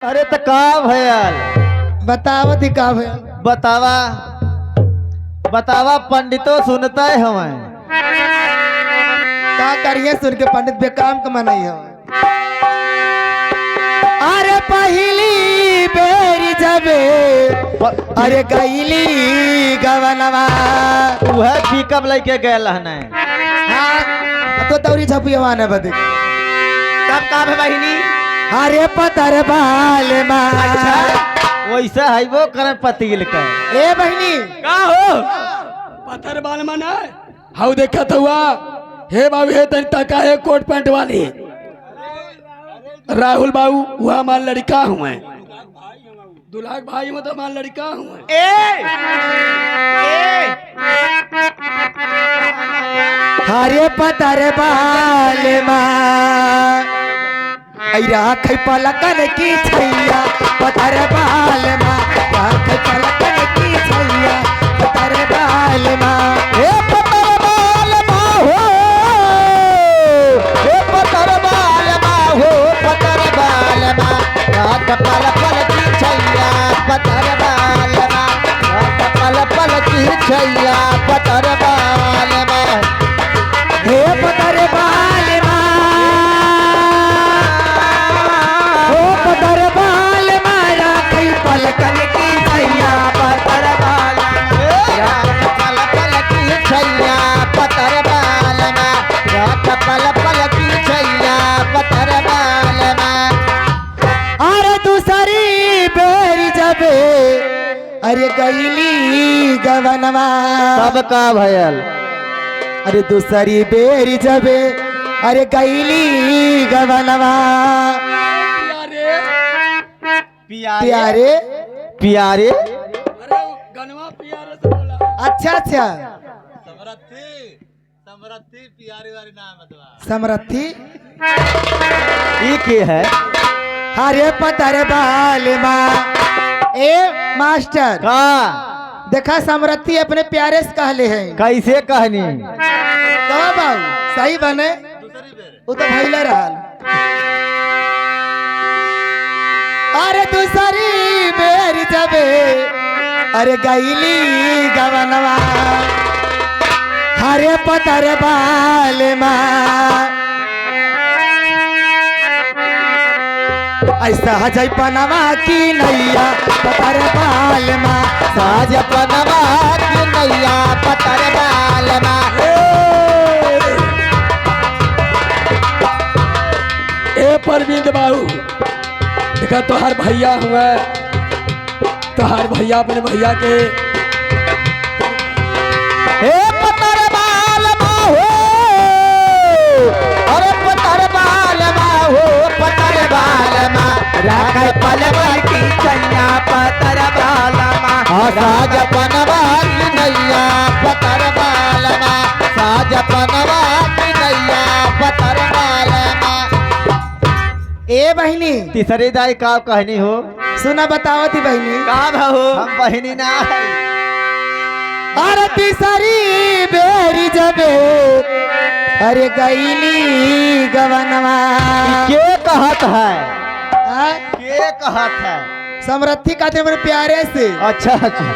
अरे तो का भयल बतावत ही का भयल। बतावा बतावा पंडितो सुनता है हमें का करिए सुन के पंडित बेकाम का मनाई हो। अरे पहली बेरी जबे अरे गईली गवनवा वह पिकअप लेके गए हने। हाँ तो तौरी छपियवा ने बदे कब का है बहिनी। अरे पतर बाल माँ अच्छा वैसा है वो कर पतील का ए बहनी का हो पत्थर बाल मना हाउ देखा तो हुआ हे बाबू हे तन टका है कोट पैंट वाली राहुल बाबू वह हमारा लड़का हुए दुल्हा भाई मतलब हमारा लड़का हुए हरे पतर बाल माँ राख पलकन की छैया पतर बाल माँ राख पलकन की छैया पतर बाल माँ हे पतर बाल माँ हो हे पतर बाल माँ हो पतर बाल माँ रात पल पल की छैया पतर बाल माँ रात पल पल की छैया पतर बाल माँ हे पतर बाल माँ हो पतर बाल माँ राख पलकन की छैया पतर बाल रात पल पल की छैया पतर बाल माँ रात पल पल की छैया पतर बाल माँ अरे दूसरी बेर जबे अरे गईली गवनवा सब का भयल अरे दूसरी बेर जबे अरे गईली गवनवा प्यारे प्यारे अरे गनवा प्यारे से बोला अच्छा अच्छा समृद्धि प्यारे वाली नाम है समृद्धि ये के है हरे पतर बाल माँ ए मास्टर का देखा समृद्धि अपने प्यारे से कहले हैं कैसे कहनी कहो बाबू सही बने वो तो भैले रहल अरे दूसरी बेर जबे अरे गईली गवनवा हरे पतर बाल माँ ऐसा हजय पनवा की नैया पतर बाल माँ साज पनवा की नैया पतर बाल माँ ए परविंद बाबू देखा तोहार भैया हुआ तोहार भैया अपने भैया के हे पतर बाल माँ हो अरे पतर बाल माँ हो पतर बाल माँ राख पल पल की छैया पतर बाल माँ साज पनवा की नैया पतर बाल माँ साज पनवा की नैया पतर बाल माँ ए बहनी तीसरी दाई का कहनी हो सुना बताओ थी बहनी का भाऊ हम बहिनी ना है। अरे तीसरी बेरी जबे अरे गईली गवनवा के कहत है आ? के कहत है समृद्धि का थे मेरे प्यारे से अच्छा अच्छा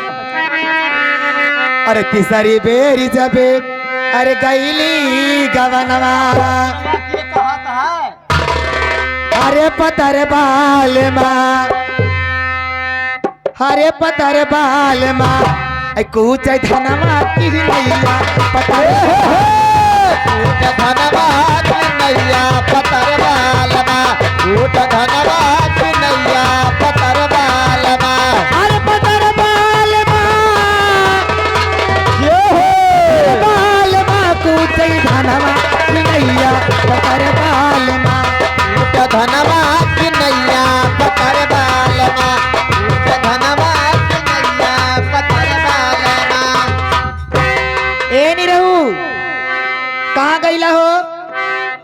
अरे तीसरी बेरी जबे अरे गईली गवनवा के कहत है हरे पतर बाल माँ हरे पतर बाल माँ कूच धनमा की नैया पतर धन